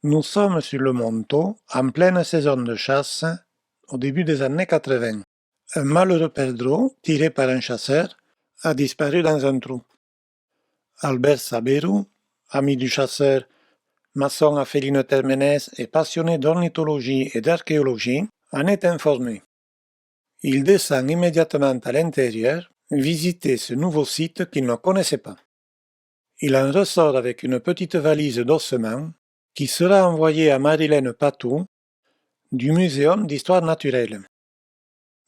Nous sommes sur le Montaut, en pleine saison de chasse, au début des années 80. Un malheureux perdreau, tiré par un chasseur, a disparu dans un trou. Albert Sabérou, ami du chasseur, maçon à Féline-Termenès et passionné d'ornithologie et d'archéologie, en est informé. Il descend immédiatement à l'intérieur, visiter ce nouveau site qu'il ne connaissait pas. Il en ressort avec une petite valise d'ossements qui sera envoyée à Marilène Patou du Muséum d'histoire naturelle.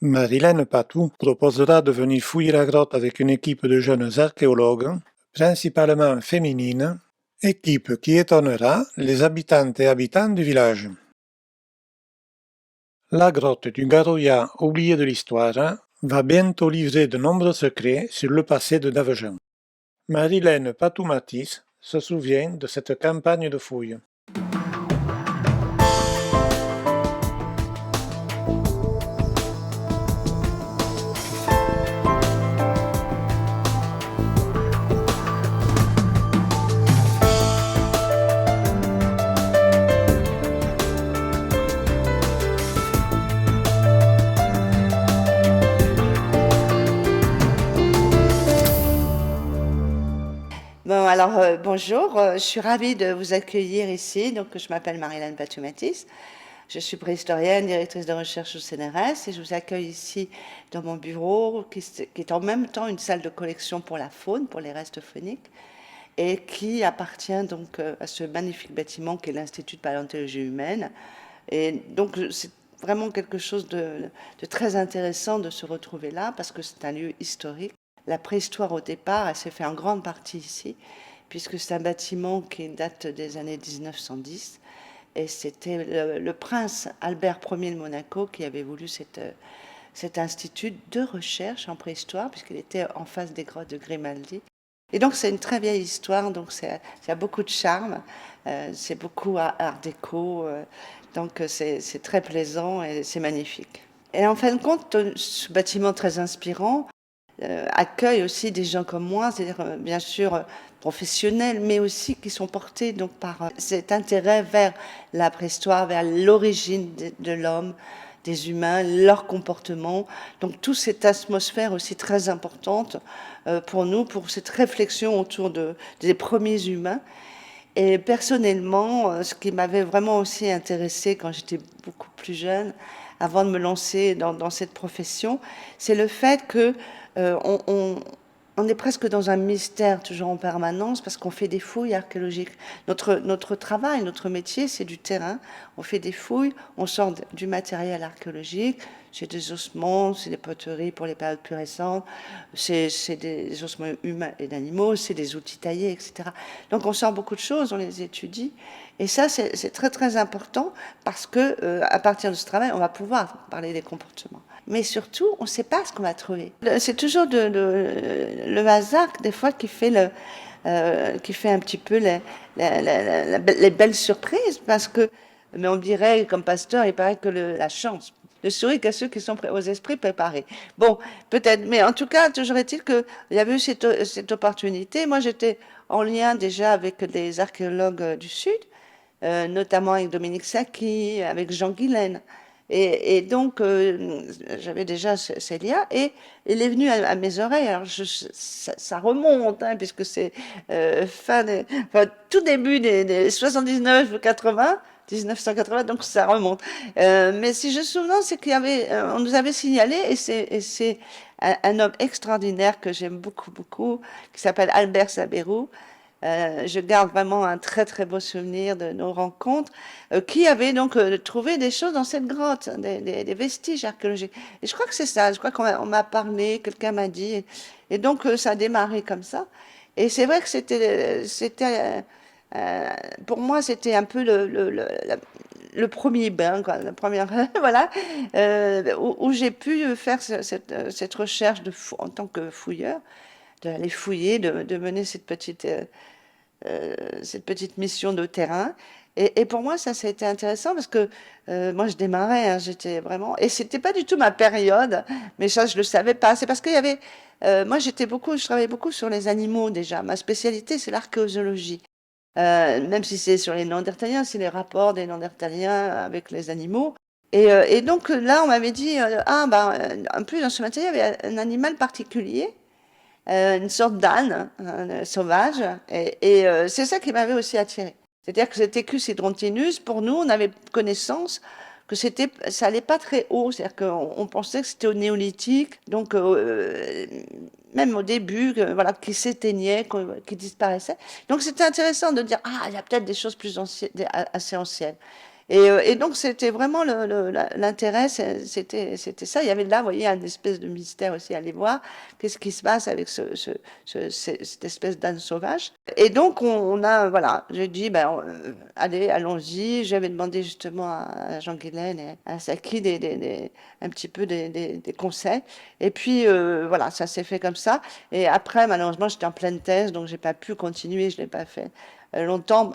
Marilène Patou proposera de venir fouiller la grotte avec une équipe de jeunes archéologues, principalement féminines, équipe qui étonnera les habitantes et habitants du village. La grotte du Garoya, oubliée de l'histoire, va bientôt livrer de nombreux secrets sur le passé de Davejean. Marilène Patou-Matisse se souvient de cette campagne de fouilles. Bon, alors bonjour, je suis ravie de vous accueillir ici. Donc, je m'appelle Marilène Patou-Matisse, je suis préhistorienne, directrice de recherche au CNRS et je vous accueille ici dans mon bureau qui est en même temps une salle de collection pour la faune, pour les restes fauniques et qui appartient donc à ce magnifique bâtiment qui est l'Institut de paléontologie humaine. Et donc, c'est vraiment quelque chose de très intéressant de se retrouver là parce que c'est un lieu historique. La préhistoire au départ, elle s'est fait en grande partie ici, puisque c'est un bâtiment qui date des années 1910. Et c'était le prince Albert Ier de Monaco qui avait voulu cet institut de recherche en préhistoire, puisqu'il était en face des grottes de Grimaldi. Et donc c'est une très vieille histoire, donc ça a beaucoup de charme, c'est beaucoup art déco, donc c'est très plaisant et c'est magnifique. Et en fin de compte, ce bâtiment très inspirant, accueille aussi des gens comme moi, c'est-à-dire bien sûr professionnels, mais aussi qui sont portés donc par cet intérêt vers la préhistoire, vers l'origine de l'homme, des humains, leur comportement. Donc toute cette atmosphère aussi très importante pour nous, pour cette réflexion autour des premiers humains. Et personnellement, ce qui m'avait vraiment aussi intéressé quand j'étais beaucoup plus jeune, avant de me lancer dans cette profession, c'est le fait que on est presque dans un mystère toujours en permanence parce qu'on fait des fouilles archéologiques. Notre travail, notre métier, c'est du terrain. On fait des fouilles, on sort du matériel archéologique, c'est des ossements, c'est des poteries pour les périodes plus récentes, c'est des ossements humains et d'animaux, c'est des outils taillés, etc. Donc on sort beaucoup de choses, on les étudie. Et ça, c'est très très important parce que à partir de ce travail, on va pouvoir parler des comportements. Mais surtout, on ne sait pas ce qu'on va trouver. C'est toujours le hasard, des fois, qui fait un petit peu les belles surprises, parce que, mais on dirait, comme pasteur, il paraît que la chance ne sourit qu'à ceux qui sont aux esprits préparés. Bon, peut-être, mais en tout cas, toujours est-il qu'il y avait eu cette opportunité. Moi, j'étais en lien déjà avec des archéologues du Sud, notamment avec Dominique Sacchi, avec Jean Guilaine. Et donc, j'avais déjà ces liens, et il est venu à mes oreilles. Alors, ça remonte, hein, puisque c'est tout début des 79 ou 80, 1980, donc ça remonte. Mais si je me souviens, c'est on nous avait signalé, et c'est un homme extraordinaire que j'aime beaucoup, beaucoup, qui s'appelle Albert Sabérou. Je garde vraiment un très très beau souvenir de nos rencontres, qui avait donc trouvé des choses dans cette grotte, des vestiges archéologiques. Et je crois que c'est ça, je crois qu'on m'a parlé, quelqu'un m'a dit, et donc ça a démarré comme ça. Et c'est vrai que pour moi, c'était un peu le premier bain, quoi, la première, voilà, où j'ai pu faire cette recherche en tant que fouilleur, d'aller fouiller, de mener cette petite mission de terrain. Et pour moi, ça a été intéressant parce que moi, je démarrais, hein, j'étais vraiment. Et c'était pas du tout ma période, mais ça, je le savais pas. C'est parce qu'il y avait. Moi, je travaillais beaucoup sur les animaux déjà. Ma spécialité, c'est l'archéologie. même si c'est sur les Néandertaliens, c'est les rapports des Néandertaliens avec les animaux. Et donc là, on m'avait dit, en plus dans ce matériel, il y avait un animal particulier, une sorte d'âne sauvage, et c'est ça qui m'avait aussi attiré. C'est-à-dire que cet Equus hydrontinus, pour nous, on avait connaissance que ça allait pas très haut, c'est-à-dire qu'on pensait que c'était au néolithique, donc même au début, voilà, qui s'éteignait, qui disparaissait. Donc c'était intéressant de dire, ah, il y a peut-être des choses plus anciennes, assez anciennes. Et donc c'était vraiment l'intérêt, c'était ça. Il y avait là, vous voyez, une espèce de mystère aussi à aller voir. Qu'est-ce qui se passe avec cette espèce d'âne sauvage? Et donc voilà, j'ai dit, ben, allez, allons-y. J'avais demandé justement à Jean Guilaine et à Saki un petit peu des conseils. Et puis voilà, ça s'est fait comme ça. Et après, malheureusement, j'étais en pleine thèse, donc j'ai pas pu continuer, je l'ai pas fait longtemps,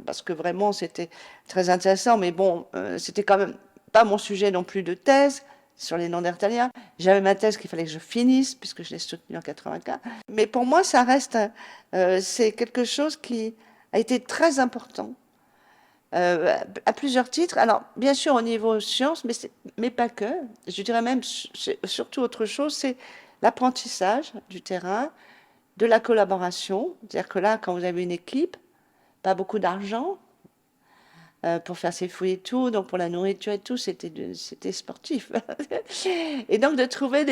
parce que vraiment c'était très intéressant, mais bon, c'était quand même pas mon sujet non plus de thèse sur les Néandertaliens. J'avais ma thèse qu'il fallait que je finisse, puisque je l'ai soutenue en 84. Mais pour moi, ça reste, c'est quelque chose qui a été très important à plusieurs titres. Alors, bien sûr, au niveau sciences, mais pas que. Je dirais même, surtout autre chose, c'est l'apprentissage du terrain, de la collaboration. C'est-à-dire que là, quand vous avez une équipe, pas beaucoup d'argent pour faire ses fouilles et tout, donc pour la nourriture et tout, c'était sportif. Et donc de trouver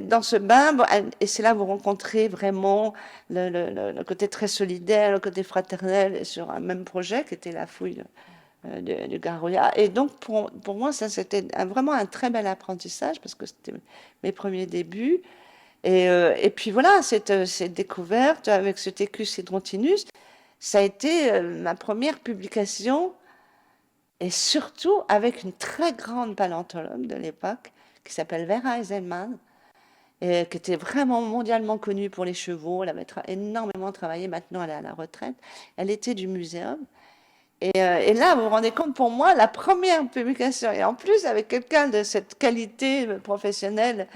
dans ce bain, bon, et c'est là où vous rencontrez vraiment le côté très solidaire, le côté fraternel sur un même projet qui était la fouille du Garoya. Et donc pour moi, ça c'était vraiment un très bel apprentissage parce que c'était mes premiers débuts. Et puis voilà, cette découverte avec ce Tecus hydrontinus, ça a été ma première publication, et surtout avec une très grande paléontologue de l'époque, qui s'appelle Vera Eisenman, et qui était vraiment mondialement connue pour les chevaux. Elle avait énormément travaillé, maintenant elle est à la retraite. Elle était du muséum. Et là, vous vous rendez compte, pour moi, la première publication, et en plus avec quelqu'un de cette qualité professionnelle,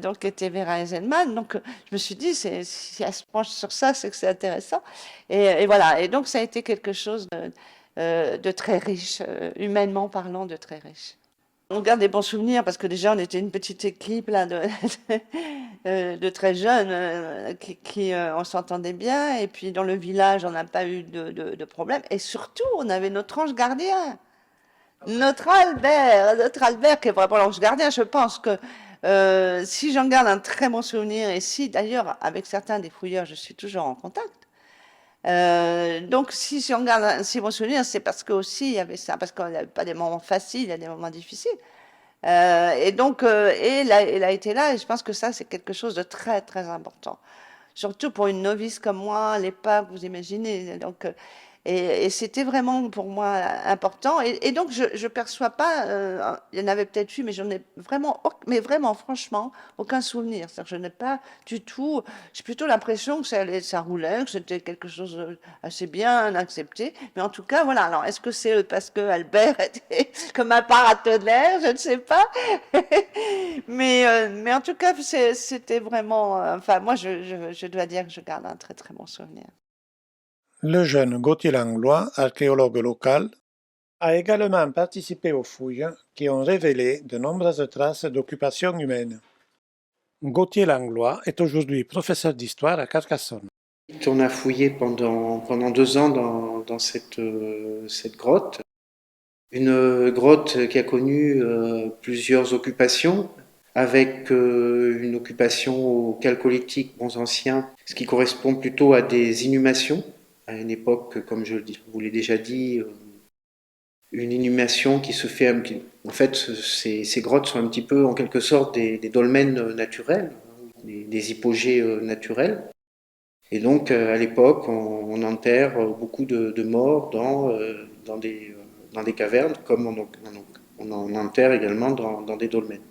donc qui était Vera Eisenman, donc je me suis dit, si elle se penche sur ça, c'est que c'est intéressant. Et voilà, et donc ça a été quelque chose de très riche, humainement parlant, de très riche. On garde des bons souvenirs parce que déjà on était une petite équipe là de très jeunes on s'entendait bien, et puis dans le village on n'a pas eu de problème, et surtout on avait notre ange gardien, notre Albert qui est vraiment l'ange gardien. Je pense que si j'en garde un très bon souvenir, et si d'ailleurs avec certains des fouilleurs je suis toujours en contact, donc si on garde un si bon souvenir, c'est parce que aussi il y avait ça, parce qu'on n'avait pas des moments faciles, il y a des moments difficiles. Et donc, elle a été là, et je pense que ça, c'est quelque chose de très, très important. Surtout pour une novice comme moi, à l'époque, vous imaginez. Donc, et c'était vraiment pour moi important. Et donc, je ne perçois pas, il y en avait peut-être eu, mais j'en ai vraiment, mais vraiment, franchement, aucun souvenir. C'est-à-dire que je n'ai pas du tout, j'ai plutôt l'impression que ça roulait, que c'était quelque chose assez bien accepté. Mais en tout cas, voilà. Alors, est-ce que c'est parce que Albert était comme un paratonnerre? Je ne sais pas. Mais en tout cas, c'était vraiment, enfin, moi, je dois dire que je garde un très, très bon souvenir. Le jeune Gauthier Langlois, archéologue local, a également participé aux fouilles qui ont révélé de nombreuses traces d'occupation humaine. Gauthier Langlois est aujourd'hui professeur d'histoire à Carcassonne. On a fouillé pendant 2 ans dans cette grotte. Une grotte qui a connu plusieurs occupations, avec une occupation au chalcolithique bons anciens, ce qui correspond plutôt à des inhumations. À une époque, comme je vous l'ai déjà dit, une inhumation qui se fait. En fait, ces grottes sont un petit peu, en quelque sorte, des dolmens naturels, des hypogées naturels. Et donc, à l'époque, on enterre beaucoup de morts dans des cavernes, comme on en enterre également dans des dolmens.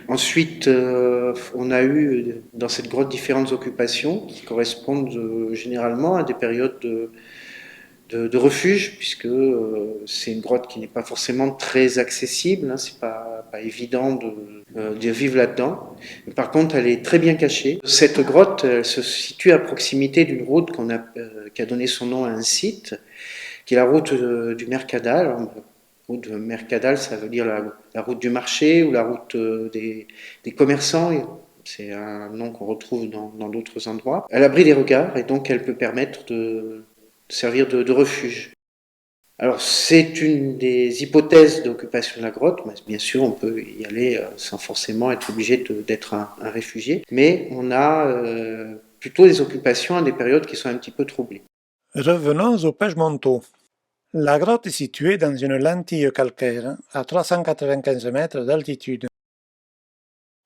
Ensuite, on a eu dans cette grotte différentes occupations qui correspondent généralement à des périodes de refuge, puisque c'est une grotte qui n'est pas forcément très accessible, hein, c'est pas évident de vivre là-dedans. Par contre, elle est très bien cachée. Cette grotte, elle se situe à proximité d'une route qui a donné son nom à un site, qui est la route du Mercadal. Alors, la route de Mercadal, ça veut dire la route du marché ou la route des commerçants. C'est un nom qu'on retrouve dans d'autres endroits. Elle abrite des regards et donc elle peut permettre de servir de refuge. Alors c'est une des hypothèses d'occupation de la grotte, mais bien sûr on peut y aller sans forcément être obligé d'être un réfugié, mais on a plutôt des occupations à des périodes qui sont un petit peu troublées. Revenons aux Pejmonto. La grotte est située dans une lentille calcaire à 395 mètres d'altitude.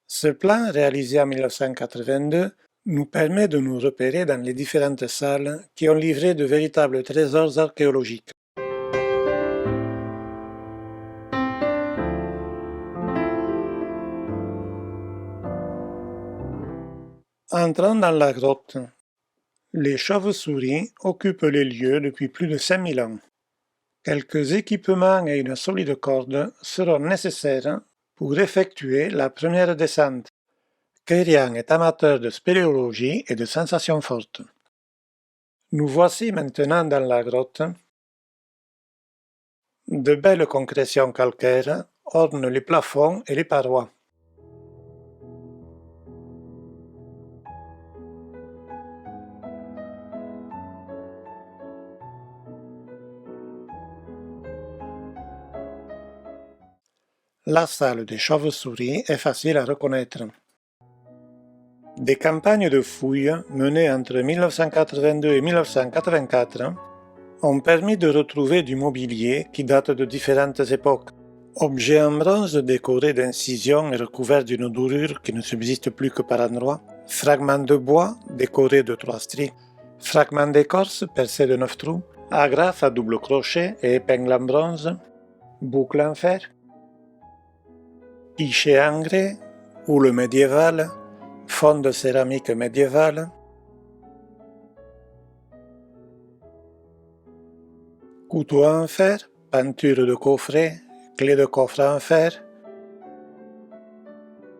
Ce plan, réalisé en 1982, nous permet de nous repérer dans les différentes salles qui ont livré de véritables trésors archéologiques. Entrant dans la grotte, les chauves-souris occupent les lieux depuis plus de 5000 ans. Quelques équipements et une solide corde seront nécessaires pour effectuer la première descente. Kerian est amateur de spéléologie et de sensations fortes. Nous voici maintenant dans la grotte. De belles concrétions calcaires ornent les plafonds et les parois. La salle des chauves-souris est facile à reconnaître. Des campagnes de fouilles menées entre 1982 et 1984 ont permis de retrouver du mobilier qui date de différentes époques. Objets en bronze décorés d'incisions et recouverts d'une dorure qui ne subsiste plus que par endroits, fragments de bois décorés de 3 stries, fragments d'écorce percés de 9 trous, agrafes à double crochet et épingles en bronze, boucles en fer, guichets en grès, houle médiévale, fond de céramique médiévale, couteau en fer, peinture de coffret, clés de coffre en fer,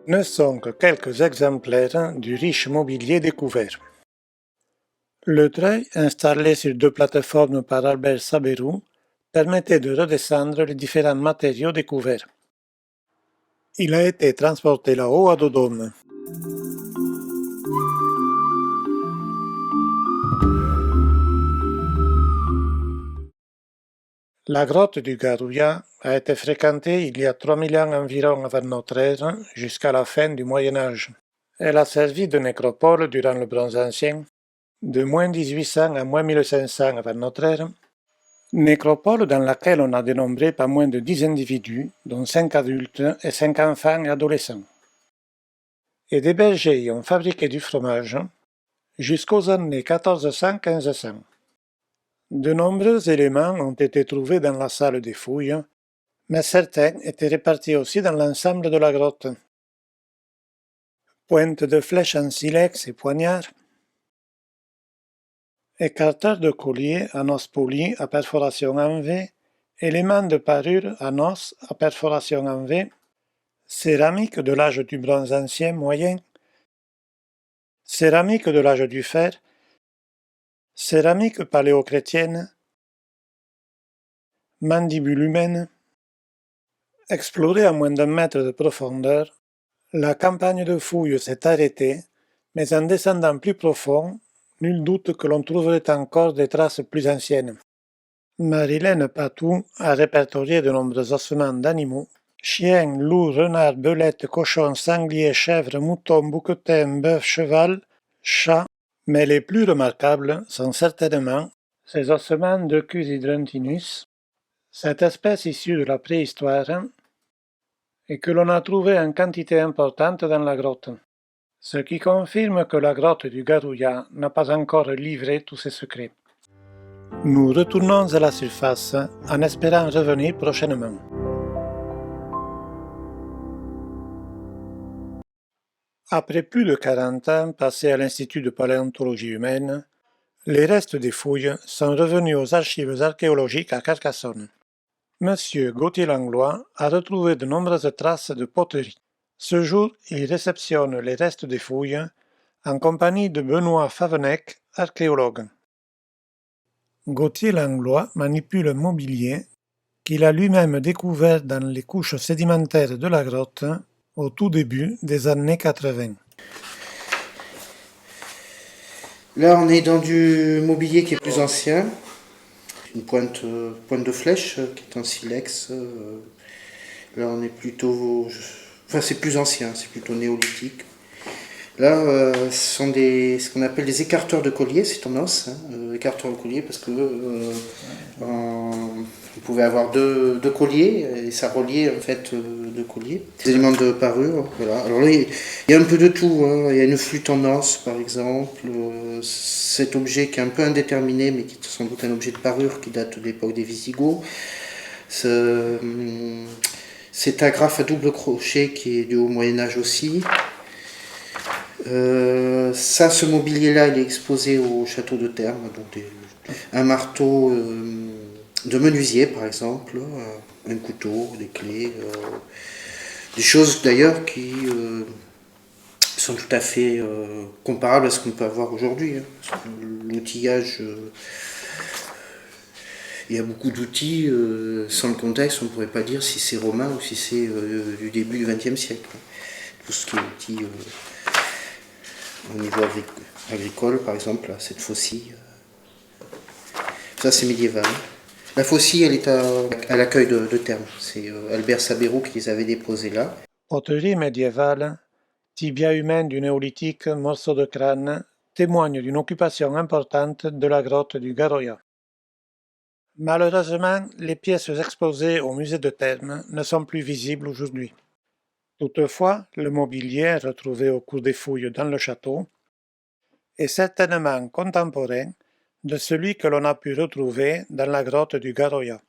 ne sont que quelques exemplaires du riche mobilier découvert. Le treuil, installé sur 2 plateformes par Albert Sabérou, permettait de redescendre les différents matériaux découverts. Il a été transporté là-haut à dos d'homme. La grotte du Garouya a été fréquentée il y a 3000 ans environ avant notre ère jusqu'à la fin du Moyen Âge. Elle a servi de nécropole durant le Bronze Ancien, de moins 1800 à moins 1500 avant notre ère, nécropole dans laquelle on a dénombré pas moins de 10 individus, dont 5 adultes et 5 enfants et adolescents. Et des bergers y ont fabriqué du fromage jusqu'aux années 1400-1500. De nombreux éléments ont été trouvés dans la salle des fouilles, mais certains étaient répartis aussi dans l'ensemble de la grotte. Pointes de flèches en silex et poignards, écarteurs de collier en os poli à perforation en V, éléments de parure en os à perforation en V, céramique de l'âge du bronze ancien moyen, céramique de l'âge du fer, céramique paléochrétienne, mandibule humaine. Explorée à moins d'1 mètre de profondeur, la campagne de fouilles s'est arrêtée, mais en descendant plus profond, nul doute que l'on trouverait encore des traces plus anciennes. Marilène Patou a répertorié de nombreux ossements d'animaux, chiens, loups, renards, belettes, cochons, sangliers, chèvres, moutons, bouquetins, bœufs, cheval, chats, mais les plus remarquables sont certainement ces ossements d'Eucus hydrantinus, cette espèce issue de la préhistoire, et que l'on a trouvé en quantité importante dans la grotte, ce qui confirme que la grotte du Garouya n'a pas encore livré tous ses secrets. Nous retournons à la surface en espérant revenir prochainement. Après plus de 40 ans passés à l'Institut de paléontologie humaine, Les restes des fouilles sont revenus aux archives archéologiques à Carcassonne. Monsieur Gauthier Langlois a retrouvé de nombreuses traces de poterie. Ce jour, il réceptionne les restes des fouilles en compagnie de Benoît Favenec, archéologue. Gauthier Langlois manipule un mobilier qu'il a lui-même découvert dans les couches sédimentaires de la grotte au tout début des années 80. Là, on est dans du mobilier qui est plus ancien, une pointe de flèche qui est en silex. Là, on est plutôt... Enfin, c'est plus ancien, c'est plutôt néolithique. Là, ce sont ce qu'on appelle des écarteurs de collier, c'est en os, hein, écarteurs de collier, parce que on pouvait avoir deux colliers, et ça reliait en fait deux colliers. Des éléments de parure, voilà. Alors là, il y a un peu de tout, hein. Il y a une flûte en os, par exemple, cet objet qui est un peu indéterminé, mais qui est sans doute un objet de parure qui date de l'époque des Visigoths. Cet agrafe à double crochet qui est du haut Moyen-Âge aussi. Ce mobilier-là, il est exposé au château de Termes, donc un marteau de menuisier, par exemple, un couteau, des clés, des choses d'ailleurs qui sont tout à fait comparables à ce qu'on peut avoir aujourd'hui. Hein. L'outillage, il y a beaucoup d'outils, sans le contexte, on ne pourrait pas dire si c'est romain ou si c'est du début du XXe siècle. Tout ce qui est outils... au niveau agricole, par exemple, là, cette faucille. Ça, c'est médiéval. La faucille, elle est à l'accueil de Termes. C'est Albert Sabéro qui les avait déposés là. Poterie médiévale, tibia humain du néolithique, morceau de crâne, témoigne d'une occupation importante de la grotte du Garoya. Malheureusement, les pièces exposées au musée de Termes ne sont plus visibles aujourd'hui. Toutefois, le mobilier retrouvé au cours des fouilles dans le château est certainement contemporain de celui que l'on a pu retrouver dans la grotte du Garoya.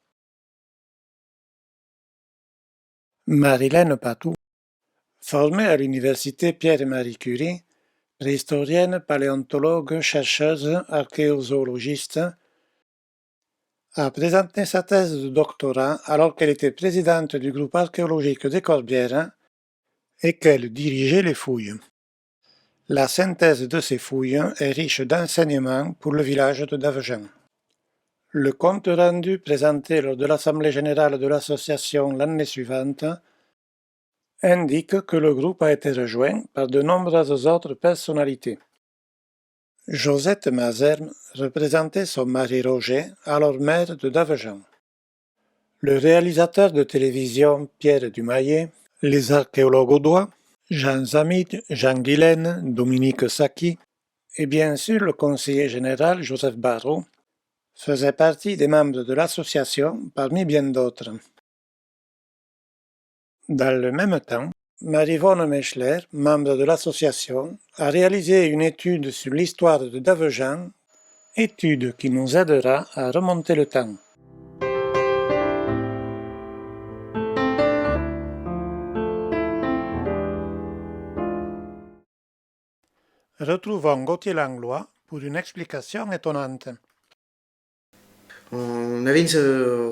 Marilène Patou, formée à l'université Pierre et Marie Curie, préhistorienne, paléontologue, chercheuse, archéozoologiste, a présenté sa thèse de doctorat alors qu'elle était présidente du groupe archéologique des Corbières et qu'elle dirigeait les fouilles. La synthèse de ces fouilles est riche d'enseignements pour le village de Davejean. Le compte rendu présenté lors de l'Assemblée générale de l'association l'année suivante indique que le groupe a été rejoint par de nombreuses autres personnalités. Josette Mazerme représentait son mari Roger, alors maire de Davejean. Le réalisateur de télévision Pierre Dumaillet, les archéologues audois, Jean Zamit, Jean Guilaine, Dominique Sacchi et bien sûr le conseiller général Joseph Barrault faisaient partie des membres de l'association parmi bien d'autres. Dans le même temps, Marie-Vonne Mechler, membre de l'association, a réalisé une étude sur l'histoire de Davejean, étude qui nous aidera à remonter le temps. Retrouvons Gauthier Langlois pour une explication étonnante. On avait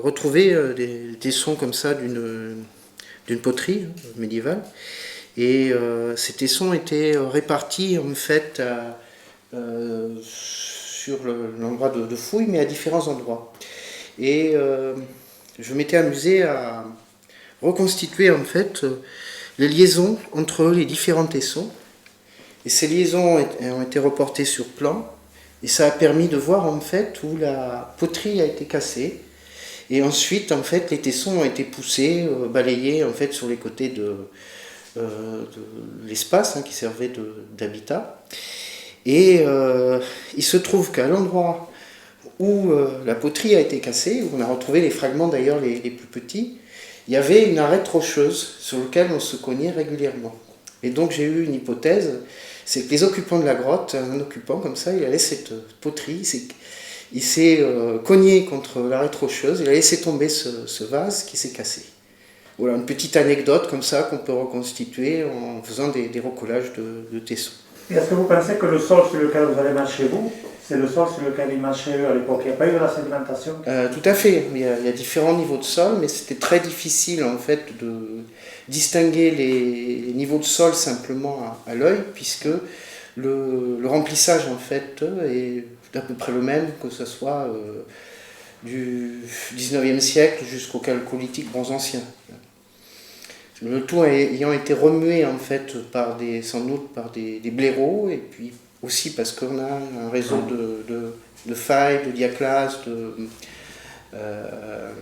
retrouvé des sons comme ça d'une poterie médiévale. Et ces tessons étaient répartis en fait sur l'endroit de fouille, mais à différents endroits. Et je m'étais amusé à reconstituer en fait les liaisons entre les différents tessons. Et ces liaisons ont été reportées sur plan, et ça a permis de voir en fait où la poterie a été cassée. Et ensuite, en fait, les tessons ont été poussés, balayés en fait sur les côtés de l'espace qui servait d'habitat. Et il se trouve qu'à l'endroit où la poterie a été cassée, où on a retrouvé les fragments d'ailleurs les plus petits, il y avait une arête rocheuse sur laquelle on se cognait régulièrement. Et donc j'ai eu une hypothèse, c'est que les occupants de la grotte, un occupant comme ça, il a laissé cette poterie, il s'est cogné contre l'arête rocheuse, il a laissé tomber ce vase qui s'est cassé. Voilà, une petite anecdote comme ça qu'on peut reconstituer en faisant des recollages de tessons. Est-ce que vous pensez que le sol sur lequel vous allez marcher, vous, C'est le sol sur lequel ils marchaient eux à l'époque. Il n'y a pas eu de la sédimentation? Tout à fait. Il y a différents niveaux de sol, mais c'était très difficile en fait de distinguer les niveaux de sol simplement à l'œil, puisque le remplissage en fait est à peu près le même, que ce soit du 19e siècle jusqu'au Chalcolithique bronze ancien. Le tout ayant été remué en fait sans doute par des blaireaux, et puis aussi parce qu'on a un réseau de failles, de diaclases,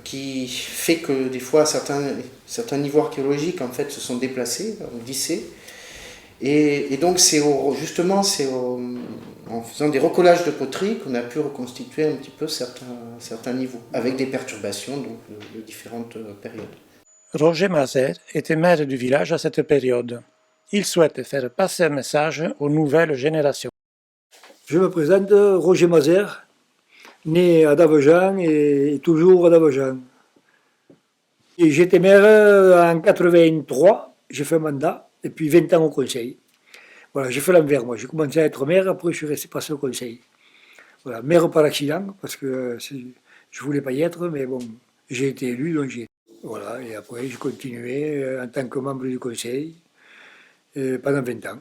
qui fait que des fois certains niveaux archéologiques en fait se sont déplacés, glissés. Et donc justement en faisant des recollages de poterie qu'on a pu reconstituer un petit peu certains niveaux, avec des perturbations donc, de différentes périodes. Roger Mazer était maire du village à cette période. Il souhaite faire passer un message aux nouvelles générations. Je me présente, Roger Mazer, né à Davejan et toujours à Davejan. J'étais maire en 83, j'ai fait un mandat, et puis 20 ans au conseil. Voilà, j'ai fait l'envers, moi. J'ai commencé à être maire, après je suis passé au conseil. Voilà, maire par accident, parce que je voulais pas y être, mais bon, j'ai été élu, donc j'ai été. Voilà, et après j'ai continué en tant que membre du conseil pendant 20 ans.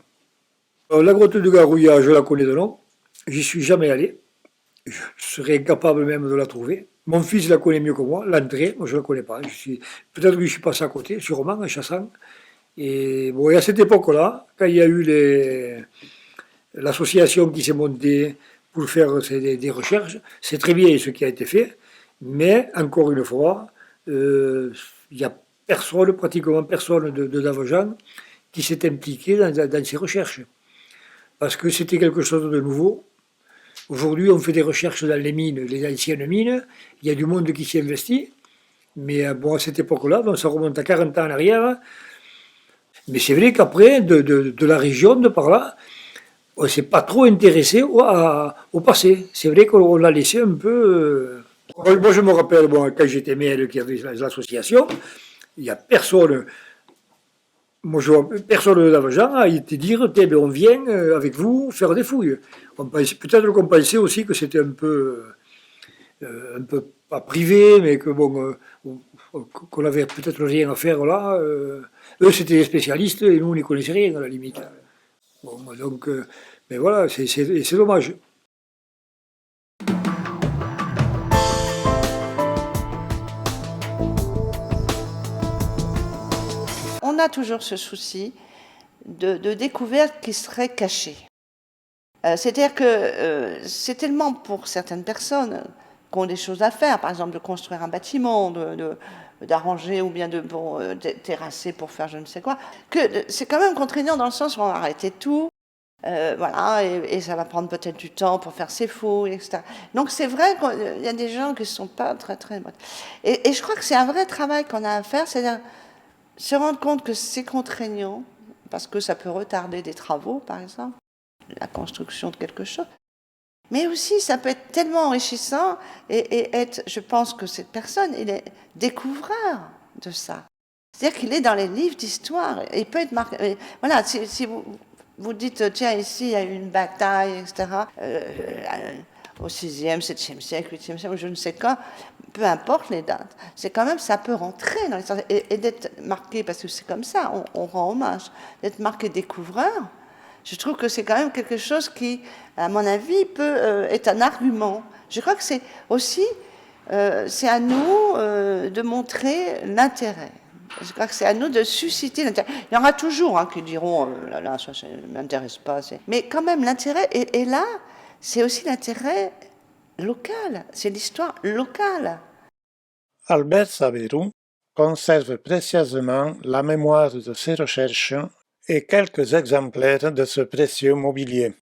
Alors, la grotte de Garouilla, je la connais de nom, j'y suis jamais allé. Je serais incapable même de la trouver. Mon fils la connaît mieux que moi, l'entrée, moi je ne la connais pas. Peut-être que je suis passé à côté, sûrement, en chassant. Et bon, et à cette époque-là, quand il y a eu l'association qui s'est montée pour faire des recherches, c'est très bien ce qui a été fait, mais encore une fois, il n'y a personne, pratiquement personne de Davejan qui s'est impliqué dans ces recherches. Parce que c'était quelque chose de nouveau. Aujourd'hui, on fait des recherches dans les mines, les anciennes mines, il y a du monde qui s'y investit, mais bon, à cette époque-là, donc ça remonte à 40 ans en arrière. Mais c'est vrai qu'après, de la région, de par là, on ne s'est pas trop intéressé au passé. C'est vrai qu'on l'a laissé un peu. Moi, je me rappelle, bon, quand j'étais maire, qu'il y avait l'association, il n'y a personne. Moi, personne de Davejan a été dire, on vient avec vous faire des fouilles. Peut-être qu'on pensait aussi que c'était un peu pas privé, mais que bon, qu'on avait peut-être rien à faire là. Eux, c'était des spécialistes et nous, on n'y connaissait rien à la limite. Bon, donc, mais voilà, c'est dommage. On a toujours ce souci de découverte qui serait cachée. C'est-à-dire que c'est tellement pour certaines personnes qui ont des choses à faire, par exemple de construire un bâtiment, d'arranger ou bien de terrasser pour faire je ne sais quoi, que c'est quand même contraignant dans le sens où on va arrêter tout, voilà, et ça va prendre peut-être du temps pour faire ses fouilles, etc. Donc c'est vrai qu'il y a des gens qui ne sont pas très... Et je crois que c'est un vrai travail qu'on a à faire, c'est-à-dire se rendre compte que c'est contraignant, parce que ça peut retarder des travaux, par exemple, la construction de quelque chose. Mais aussi, ça peut être tellement enrichissant et être, je pense que cette personne, il est découvreur de ça. C'est-à-dire qu'il est dans les livres d'histoire. Il peut être marqué. Voilà, si vous dites, tiens, ici, il y a eu une bataille, etc., au 6e, 7e siècle, 8e siècle, je ne sais quand, peu importe les dates, c'est quand même, ça peut rentrer dans l'histoire. Et d'être marqué, parce que c'est comme ça, on rend hommage, d'être marqué découvreur, je trouve que c'est quand même quelque chose qui, à mon avis, est un argument. Je crois que c'est aussi, c'est à nous de montrer l'intérêt. Je crois que c'est à nous de susciter l'intérêt. Il y en aura toujours qui diront, là, ça ne m'intéresse pas. Mais quand même, l'intérêt est là. C'est aussi l'intérêt local. C'est l'histoire locale. Albert Saverou conserve précieusement la mémoire de ses recherches et quelques exemplaires de ce précieux mobilier.